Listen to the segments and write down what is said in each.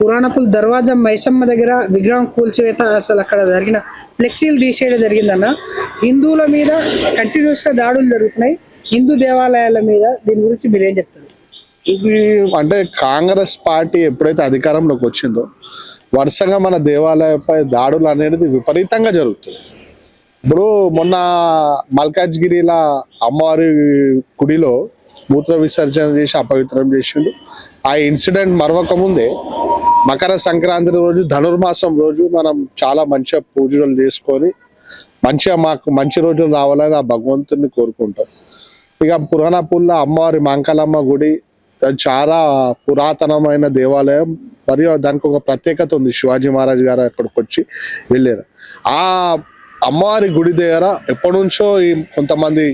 పురాణపుల్ దర్వాజా మైసమ్మ దగ్గర విగ్రహం కూల్చివేత అసలు అక్కడ జరిగిన ఫ్లెక్సీలు తీసేయడం జరిగిందన్న. హిందువుల మీద కంటిన్యూస్ గా దాడులు జరుగుతున్నాయి, హిందూ దేవాలయాల మీద. దీని గురించి మీరు ఏం చెప్తారు? ఇది అంటే కాంగ్రెస్ పార్టీ ఎప్పుడైతే అధికారంలోకి వచ్చిందో వరుసగా మన దేవాలయంపై దాడులు అనేది విపరీతంగా జరుగుతుంది. ఇప్పుడు మొన్న మల్కాజ్గిరిలో అమ్మవారి గుడిలో మూత్ర విసర్జన చేసి అపవిత్రం చేసిండు. ఆ ఇన్సిడెంట్ మరవక ముందే మకర సంక్రాంతి రోజు ధనుర్మాసం రోజు మనం చాలా మంచిగా పూజలు చేసుకొని మంచిగా మాకు మంచి రోజులు రావాలని ఆ భగవంతుని కోరుకుంటాం. ఇక పురాణపుల్లో అమ్మవారి మాంకాలమ్మ గుడి చాలా పురాతనమైన దేవాలయం, మరియు దానికి ఒక ప్రత్యేకత ఉంది. శివాజీ మహారాజ్ గారు అక్కడికి వచ్చి వెళ్ళారు. ఆ అమ్మవారి గుడి దగ్గర ఎప్పటి నుంచో కొంతమంది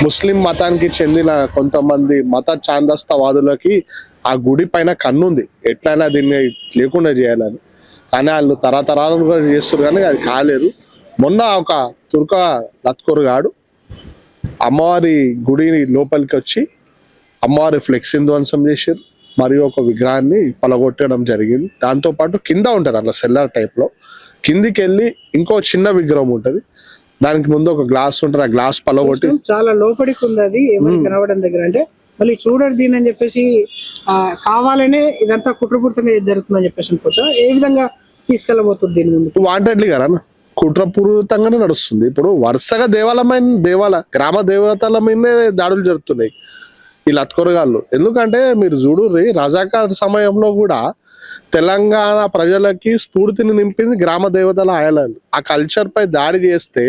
ముస్లిం మతానికి చెందిన కొంతమంది మత ఛాందస్తవాదులకి ఆ గుడి పైన కన్నుంది, ఎట్లయినా దీన్ని లేకుండా చేయాలని. కానీ వాళ్ళు తరతరాలుగా చేస్తారు కానీ అది కాలేదు. మొన్న ఒక తుర్క లత్కోర్ గాడు అమ్మవారి గుడి లోపలికి వచ్చి అమ్మవారి ఫ్లెక్సీని ధ్వంసం చేశారు, మరియు ఒక విగ్రహాన్ని పలగొట్టడం జరిగింది. దాంతోపాటు కింద ఉంటుంది అట్లా సెల్లర్ టైప్లో, కిందికి వెళ్ళి ఇంకో చిన్న విగ్రహం ఉంటుంది, దానికి ముందు ఒక గ్లాస్ ఉంటుంది, ఆ గ్లాస్ పలగొట్టి చాలా లోపలికి ఉంది అది ఏమైనా కనబడడం దగ్గర. అంటే మళ్ళీ చూడరు దీని అని చెప్పేసి కావాలనే ఇదంతా కుట్రపూరితంగా జరుగుతుందని చెప్పేసి అనుకోవచ్చా? ఏ విధంగా తీసుకెళ్ళబోతుంది దీని ముందు? వాంటెడ్లీ కదా కుట్రపూరితంగానే నడుస్తుంది. ఇప్పుడు వరుసగా గ్రామ దేవతల మీదనే దాడులు జరుగుతున్నాయి ఈ లత్కొరగాళ్ళు. ఎందుకంటే మీరు చూడుర్రి, రజాకార్ సమయంలో కూడా తెలంగాణ ప్రజలకి స్ఫూర్తిని నింపింది గ్రామ దేవతల ఆలయాలు. ఆ కల్చర్ పై దాడి చేస్తే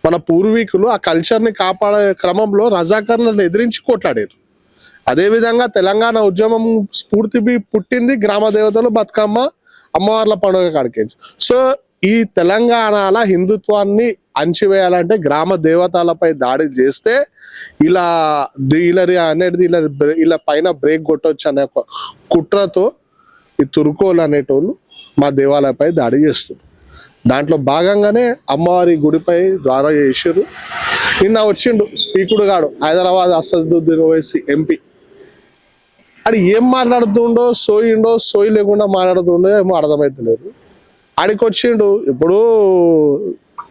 మన పూర్వీకులు ఆ కల్చర్ ని కాపాడే క్రమంలో రజాకార్లను ఎదిరించి కొట్లాడారు. అదేవిధంగా తెలంగాణ ఉద్యమం స్ఫూర్తి పుట్టింది గ్రామ దేవతలు బతుకమ్మ అమ్మవార్ల పండుగ కాడికి. సో ఈ తెలంగాణలో హిందుత్వాన్ని అణచివేయాలంటే గ్రామ దేవతలపై దాడి చేస్తే ఇలా అనేది ఇలా పైన బ్రేక్ కొట్టొచ్చు అనే ఒక కుట్రతో ఈ తుర్కోలు అనేటోళ్ళు మా దేవాలయపై దాడి చేస్తారు. దాంట్లో భాగంగానే అమ్మవారి గుడిపై ద్వారా చేసారు. నిన్న వచ్చిండు పీకుడుగాడు హైదరాబాద్ అసదుద్దీన్ ఓవైసీ ఎంపీ. అది ఏం మాట్లాడుతుండో సోయి లేకుండా మాట్లాడుతుండో ఏమో అర్థమవుతలేదు. ఆడికి వచ్చిండు. ఇప్పుడు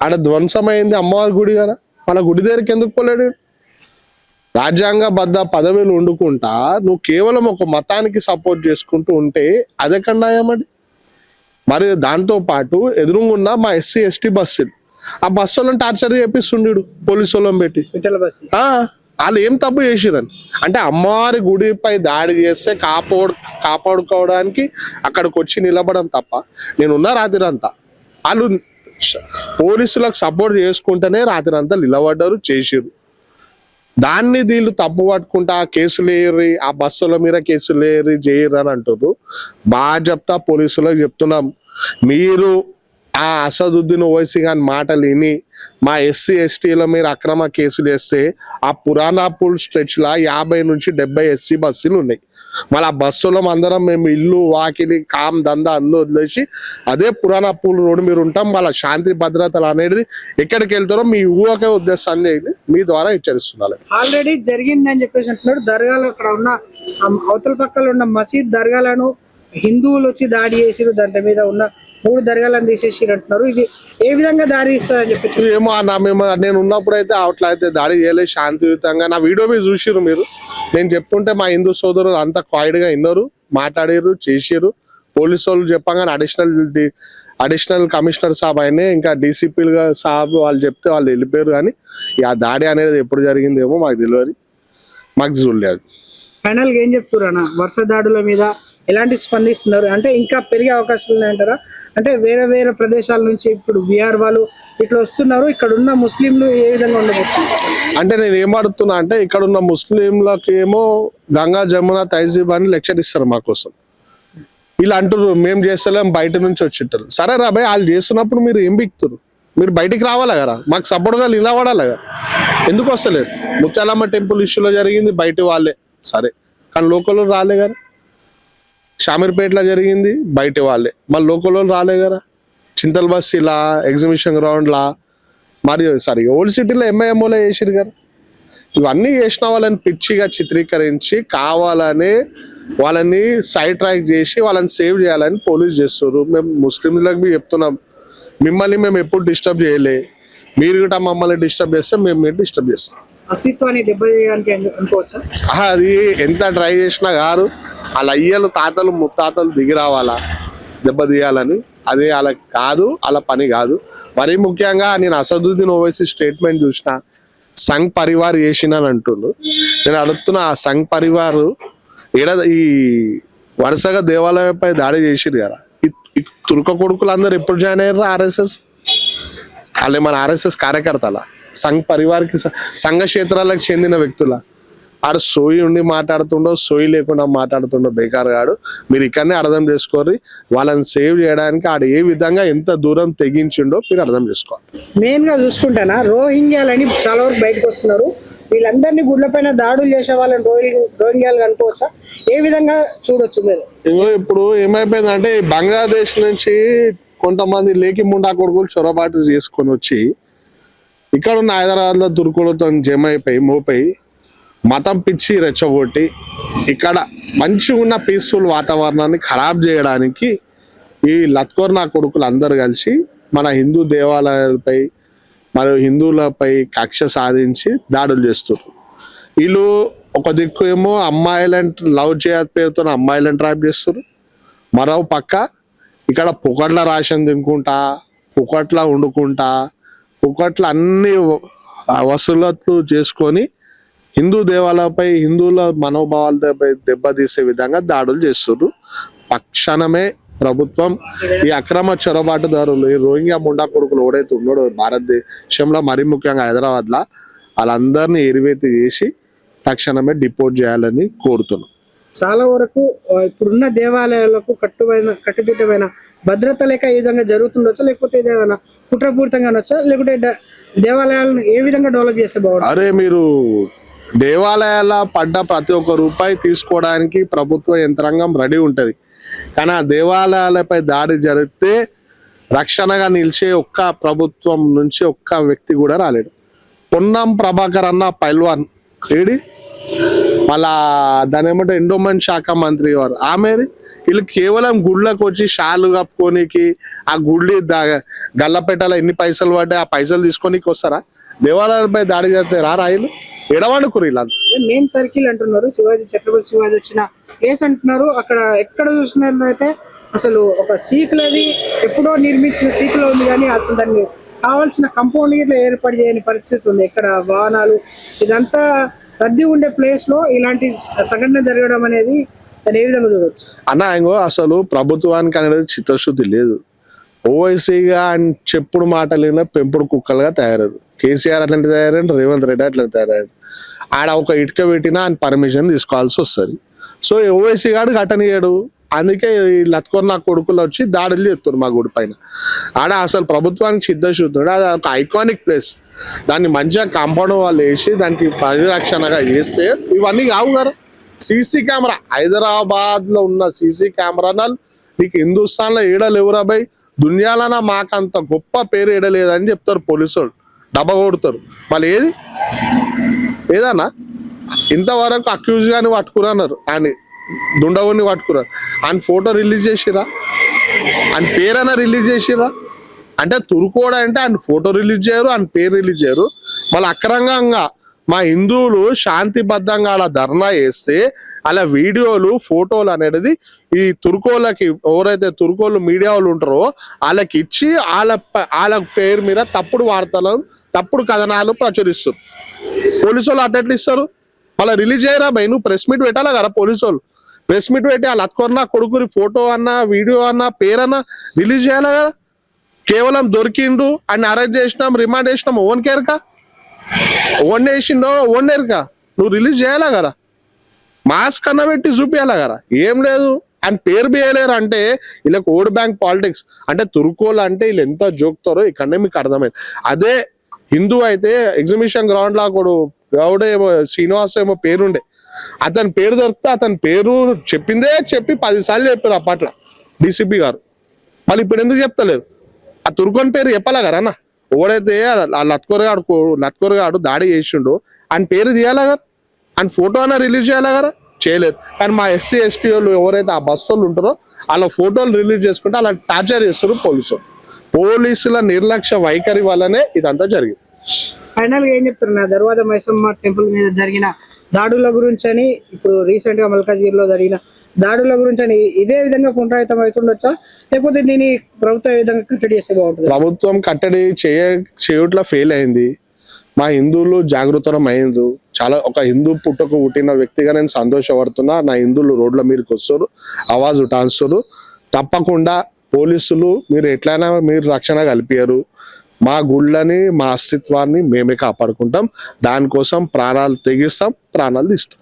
ఆడ ధ్వంసమైంది అమ్మవారి గుడి కదా, మన గుడి దగ్గరికి ఎందుకు పోలేడు? రాజ్యాంగబద్ధ పదవులు వండుకుంటా నువ్వు కేవలం ఒక మతానికి సపోర్ట్ చేసుకుంటూ ఉంటే అదే కన్నాయమడి. మరి దాంతో పాటు ఎదురుగున్న మా ఎస్సీ ఎస్టీ బస్సులు, ఆ బస్సులను టార్చర్ చేపిస్తుండడు పోలీసు వాళ్ళని పెట్టి. వాళ్ళు ఏం తప్పు చేసిరని అంటే అమ్మవారి గుడిపై దాడి చేస్తే కాపాడుకోవడానికి అక్కడికి వచ్చి నిలబడడం తప్ప నేనున్న రాత్రి అంతా వాళ్ళు పోలీసులకు సపోర్ట్ చేసుకుంటేనే రాత్రి అంతా నిలబడ్డారు, చేసిరు. దాన్ని వీళ్ళు తప్పు పట్టుకుంటా కేసులు వేయరు, ఆ బస్సుల మీద కేసులు వేయరు, చేయరు అని అంటారు. బాగా చెప్తా పోలీసులకు చెప్తున్నాం, మీరు ఆ అసదుద్దీన్ ఓవైసీ గాని మాటలు విని మా ఎస్సీ ఎస్టీల మీద అక్రమ కేసులు వేస్తే ఆ పురాణాపూల్ స్ట్రెచ్ లా 50 నుంచి 70 ఎస్సీ బస్సులు ఉన్నాయి. మళ్ళీ ఆ బస్సులో అందరం మేము ఇల్లు వాకిలి దందా అందరూ వదిలేసి అదే పురాణాపూల్ రోడ్డు మీరు ఉంటాం. వాళ్ళ శాంతి భద్రతలు అనేది ఎక్కడికి వెళ్తారో మీ ఊహకే ఉద్దేశాన్ని మీ ద్వారా హెచ్చరిస్తున్నారు. ఆల్రెడీ జరిగిందని చెప్పేసి అంటున్నాడు. దర్గాలు అక్కడ ఉన్న అవతల పక్కల ఉన్న మసీద్ దర్గాలను హిందువులు వచ్చి దాడి చేసిరు, దాంట్లో మీద ఉన్న 3 దర్గాలను తీసేసిరు అంటున్నారు. ఇది ఏ విధంగా దాడి ఇస్తారని చెప్పి ఏమో నేను ఉన్నప్పుడు అయితే అట్లా అయితే దాడి చేయలేదు, శాంతియుతంగా. నా వీడియో మీద చూసిరు మీరు. నేను చెప్తుంటే మా హిందూ సోదరులు అంతా క్వైట్ గా విన్నారు, మాట్లాడారు, చేసిరు. పోలీసు వాళ్ళు చెప్పగానే అడిషనల్ కమిషనర్ సాబ్ అయినా ఇంకా డీసీపీలుగా సాబ్ వాళ్ళు చెప్తే వాళ్ళు వెళ్ళిపోయారు. కానీ ఆ దాడి అనేది ఎప్పుడు జరిగిందేమో మాకు తెలియదు, మాకు చూడలేదు. ఫైనల్ గా ఏం చెప్తున్నారు? వరుస దాడుల మీద ఎలాంటి స్పందిస్తున్నారు? అంటే ఇంకా పెరిగే అవకాశాలు ఉన్నాయంటారా? అంటే వేరే వేరే ప్రదేశాల నుంచి ఇప్పుడు బీహార్ వాళ్ళు ఇట్లా వస్తున్నారు, ఇక్కడ ఉన్న ముస్లింలు ఏ విధంగా ఉండబోతున్నారు? అంటే నేను ఏం అడుగుతున్నా అంటే ఇక్కడ ఉన్న ముస్లింలకి ఏమో గంగా జమున తైజీబ్ అని లెక్చర్ ఇస్తారు మా కోసం. వీళ్ళు అంటారు మేము చేస్తలేం, బయట నుంచి వచ్చింటారు. సరే రాబాయ్, వాళ్ళు చేస్తున్నప్పుడు మీరు ఏం బిక్తారు? మీరు బయటికి రావాలా కదా, మాకు సపోర్ట్గా నిలబడాలి కదా. ఎందుకు వస్తలేదు? ముత్యాలమ్మ టెంపుల్ ఇష్యూలో జరిగింది బయట వాళ్ళే, సరే, కానీ లోకల్ రాలే కదా. షామీర్పేటలో జరిగింది బయట వాళ్ళే, మళ్ళీ లోకల్ రాలే కదా. చింతల్ బస్ ఇలా ఎగ్జిబిషన్ గ్రౌండ్లా మరియు ఓల్డ్ సిటీలో ఎంఐఎంఓలో చేసిరు కదా. ఇవన్నీ చేసిన వాళ్ళని పిచ్చిగా చిత్రీకరించి కావాలనే వాళ్ళని సైడ్ ట్రాక్ చేసి వాళ్ళని సేవ్ చేయాలని పోలీస్ చేస్తారు. మేము ముస్లింలకు బి చెప్తున్నాం, మిమ్మల్ని మేము ఎప్పుడు డిస్టర్బ్ చేయలే, మీరు కూడా మమ్మల్ని డిస్టర్బ్ చేస్తే మేము మీరు డిస్టర్బ్ చేస్తాం. అస్తిత్వాన్ని దెబ్బతీయడానికి అనుకోవచ్చా? అది ఎంత ట్రై చేసినా కాదు, వాళ్ళ అయ్యలు తాతలు ముత్తాతలు దిగి రావాలా దెబ్బతీయాలని, అది అలా కాదు, అలా పని కాదు. మరీ ముఖ్యంగా నేను అసదుద్దీన్ ఓవైసీ స్టేట్మెంట్ చూసిన, సంఘ్ పరివార్ చేసినని అంటుండు. నేను అడుగుతున్నా, ఆ సంఘ్ పరివార్ ఈ వరుసగా దేవాలయంపై దాడి చేసిరు కదా, ఈ తుర్క కొడుకులు అందరు ఎప్పుడు జాయిన్ అయ్యారు ఆర్ఎస్ఎస్? వాళ్ళే మన ఆర్ఎస్ఎస్ కార్యకర్తల, సంఘ్ పరివార్కి సంఘ క్షేత్రాలకు చెందిన వ్యక్తుల. ఆడు సోయి ఉండి మాట్లాడుతుండో సోయి లేకుండా మాట్లాడుతుండో బేకార్ గాడు. మీరు ఇక్కడనే అర్థం చేసుకోరి, వాళ్ళని సేవ్ చేయడానికి ఆడు ఏ విధంగా ఎంత దూరం తెగించిండో మీరు అర్థం చేసుకోవాలి. మెయిన్ గా చూసుకుంటానా, రోహింగ్యాలని చాలా వరకు బయటకు వస్తున్నారు. వీళ్ళందరినీ గుడ్లపైన దాడులు చేసే వాళ్ళని రోహింగ్యాలు అనుకోవచ్చా? ఏ విధంగా చూడొచ్చు మీరు? ఇప్పుడు ఏమైపోయిందంటే, బంగ్లాదేశ్ నుంచి కొంతమంది లేకి ముండా కొడుకులు చొరబాటు చేసుకొని వచ్చి ఇక్కడ ఉన్న హైదరాబాద్ లో తుర్కులతో జమ అయిపోయి మోపై మతం పిచ్చి రెచ్చగొట్టి ఇక్కడ మంచిగా ఉన్న పీస్ఫుల్ వాతావరణాన్ని ఖరాబ్ చేయడానికి ఈ లత్కోర్ నా కొడుకులు అందరు కలిసి మన హిందూ దేవాలయాలపై మరియు హిందువులపై కక్ష సాధించి దాడులు చేస్తారు. వీళ్ళు ఒక దిక్కు ఏమో అమ్మాయిలను లవ్ చేయని పేరుతో అమ్మాయిలను ట్రాప్ చేస్తారు, మరో పక్క ఇక్కడ పుకట్ల రేషన్ తినుకుంటా, పుకట్ల వండుకుంటా, పుకట్ల అన్ని వసూలట్లు చేసుకొని హిందూ దేవాలయాలపై హిందువుల మనోభావాలపై దెబ్బతీసే విధంగా దాడులు చేస్తున్నారు. తక్షణమే ప్రభుత్వం ఈ అక్రమ చొరబాటుదారులు, ఈ రోహింగ్యా ముండా కొడుకులు ఎవడైతే ఉన్నాడో భారతదేశంలో మరీ ముఖ్యంగా హైదరాబాద్ లా, వాళ్ళందరినీ ఎరివేతి చేసి తక్షణమే డిపోర్ట్ చేయాలని కోరుతున్నాం. చాలా వరకు ఇప్పుడున్న దేవాలయాలకు కట్టుదిట్టమైన భద్రత లేక ఈ విధంగా జరుగుతుండొచ్చా, లేకపోతే ఏదైనా కుట్రపూరితంగా అనొచ్చా, లేకుంటే దేవాలయాలను ఏ విధంగా డెవలప్ చేస్తే బాగుంటుంది? అరే, మీరు దేవాలయాల పడ్డ ప్రతి ఒక్క రూపాయి తీసుకోవడానికి ప్రభుత్వ యంత్రాంగం రెడీ ఉంటది, కానీ ఆ దేవాలయాలపై దాడి జరిగితే రక్షణగా నిలిచే ఒక్క ప్రభుత్వం నుంచి ఒక్క వ్యక్తి కూడా రాలేడు. పొన్నం ప్రభాకర్ అన్న పైల్వాన్ ఏడి, మళ్ళా దాని ఏమంటే ఎండోమెంట్ శాఖ మంత్రి వారు ఆమెది. వీళ్ళు కేవలం గుళ్ళకు వచ్చి షాలు కప్పుకోనికి, ఆ గుళ్ళి గల్లపెట్టాల ఎన్ని పైసలు పడ్డాయి ఆ పైసలు తీసుకోనికి వస్తారా? దేవాలయాలపై దాడి చేస్తే రాయిలు ఎడవాడుకురు వీళ్ళంతా. మెయిన్ సర్కిల్ అంటున్నారు, శివాజీ ఛత్రపతి శివాజీ వచ్చిన ప్లేస్ అంటున్నారు. అక్కడ ఎక్కడ చూసినట్లయితే అసలు ఒక సీకులది ఎప్పుడో నిర్మించిన సీకులో ఉంది, కానీ అసలు దాన్ని కావాల్సిన కంపౌండ్ ఇట్లా ఏర్పాటు చేయని పరిస్థితి ఉంది. ఇక్కడ వాహనాలు ఇదంతా రద్దీ ఉండే ప్లేస్ లో ఇలాంటి సంఘటన జరగడం అనేది దాన్ని ఏ విధంగా చూడవచ్చు అన్న? ఇంకో అసలు ప్రభుత్వానికి అనేది చిత్తశుద్ధి లేదు. ఓవైసీగా అని చెప్పుడు మాటలు పెంపుడు కుక్కలుగా తయారయ్యారు. కేసీఆర్ అట్లాంటి తయారైంది, రేవంత్ రెడ్డి అట్లాంటి తయారయ్యారు. ఆడ ఒక ఇటుక పెట్టినా ఆయన పర్మిషన్ తీసుకోవాల్సి వస్తుంది. సో ఓవైసీ గాడు కట్టనియాడు, అందుకే ఈ లత్కోర్ నా కొడుకులు వచ్చి దాడులు చేస్తారు మా గుడి పైన. ఆడ అసలు ప్రభుత్వానికి చిత్తశుద్ధి, అది ఒక ఐకానిక్ ప్లేస్, దాన్ని మంచిగా కాంపౌండ్ వాళ్ళు వేసి దానికి పరిరక్షణగా చేస్తే ఇవన్నీ కావు కదా. సీసీ కెమెరా, హైదరాబాద్ లో ఉన్న సీసీ కెమెరాలు నీకు హిందుస్థాన్ లో ఏడలేవురా బై, దునియాలన మాకంత గొప్ప పేరు ఏడలేదని చెప్తారు పోలీసు వాళ్ళు, డబ్బా కొడతారు. మళ్ళీ ఏదన్నా ఇంతవరకు అక్యూజ్ గాని పట్టుకున్నారు, ఆయన దుండగుని పట్టుకున్నారు, ఆయన ఫోటో రిలీజ్ చేసిరా, ఆయన పేరైనా రిలీజ్ చేసిరా? అంటే తురుకోడ అంటే ఆయన ఫోటో రిలీజ్ చేయరు, ఆయన పేరు రిలీజ్ చేయరు. మళ్ళీ అక్రంగంగా మా హిందువులు శాంతిబద్ధంగా అలా ధర్నా చేస్తే అలా వీడియోలు ఫోటోలు అనేది ఈ తుర్కోలకి, ఎవరైతే తుర్కోలు మీడియా వాళ్ళు ఉంటారో వాళ్ళకి ఇచ్చి వాళ్ళ పేరు మీద తప్పుడు వార్తలు, తప్పుడు కథనాలు ప్రచురిస్తారు. పోలీసు వాళ్ళు అట్లా ఇస్తారు, మళ్ళీ రిలీజ్ చేయరా భయ్? నువ్వు ప్రెస్ మీట్ పెట్టాలా కదా, పోలీసు వాళ్ళు ప్రెస్ మీట్ పెట్టి ఆ లత్కొన్న కొడుకుని ఫోటో అన్నా వీడియో అన్నా పేరన్నా రిలీజ్ చేయాలి కదా. కేవలం దొరికిండు అని అరెస్ట్ చేసినాం, రిమాండ్ చేసినాం, ఓన్ కేర్కా ఓన్ వేసిండో ఓన్ నేర్కా నువ్వు రిలీజ్ చేయాలా కదా, మాస్క్ అన్న పెట్టి చూపించాలా కదా. ఏం లేదు, ఆయన పేరు వేయలేరు అంటే వీళ్ళకి ఓట్ బ్యాంక్ పాలిటిక్స్. అంటే తుర్కోలు అంటే వీళ్ళు ఎంత జోక్తారో ఇక్కడనే మీకు అర్థమైంది. అదే హిందూ అయితే ఎగ్జిబిషన్ గ్రౌండ్ లా కూడా గౌడ ఏమో శ్రీనివాస్ ఏమో పేరుండే, అతని పేరు దొరికితే అతని పేరు చెప్పిందే చెప్పి 10 సార్లు చెప్పారు అప్పట్లో డీసీపీ గారు. మళ్ళీ ఇప్పుడు ఎందుకు చెప్తలేరు? ఆ తుర్కోని పేరు చెప్పాలా కదా అన్న. ఎవరైతే ఆ లత్కోరగాడు దాడి చేసిండో ఆయన పేరు తీయాలా కదా, ఆయన ఫోటో అయినా రిలీజ్ చేయాలా కదా. చేయలేరు. కానీ మా ఎస్సీ ఎస్టీ వాళ్ళు ఎవరైతే ఆ బస్సు వాళ్ళు ఉంటారో వాళ్ళ ఫోటోలు రిలీజ్ చేసుకుంటే అలా టార్చర్ చేస్తారు పోలీసుల నిర్లక్ష్య వైఖరి వల్లనే ఇదంతా జరిగింది. ఫైనల్ గా ఏం చెప్తారు నా దర్వాద మైసమ్మ టెంపుల్ మీద జరిగిన దాడుల గురించి అని, ఇప్పుడు రీసెంట్ గా మల్కాజ్గిరి లో జరిగిన దాడుల గురించి అని ఇదే విధంగా పునరావృతం అవుతుండొచ్చా, లేకపోతే దీన్ని ప్రభుత్వం ఏ విధంగా కట్టడి చేస్తే బాగుంటుంది? ప్రభుత్వం కట్టడి చేయట్లో ఫెయిల్ అయింది. మా హిందువులు జాగృతం అయింది. చాలా ఒక హిందూ పుట్టకు పుట్టిన వ్యక్తిగా నేను సంతోషపడుతున్నా. నా హిందువులు రోడ్ల మీదకి వస్తారు, ఆవాజ్ ఉటాస్తారు. తప్పకుండా పోలీసులు మీరు ఎట్లయినా మీరు రక్షణ కల్పారు. మా గుళ్ళని మా అస్తిత్వాన్ని మేమే కాపాడుకుంటాం. దానికోసం ప్రాణాలు తెగిస్తాం, ప్రాణాలు తీస్తాం.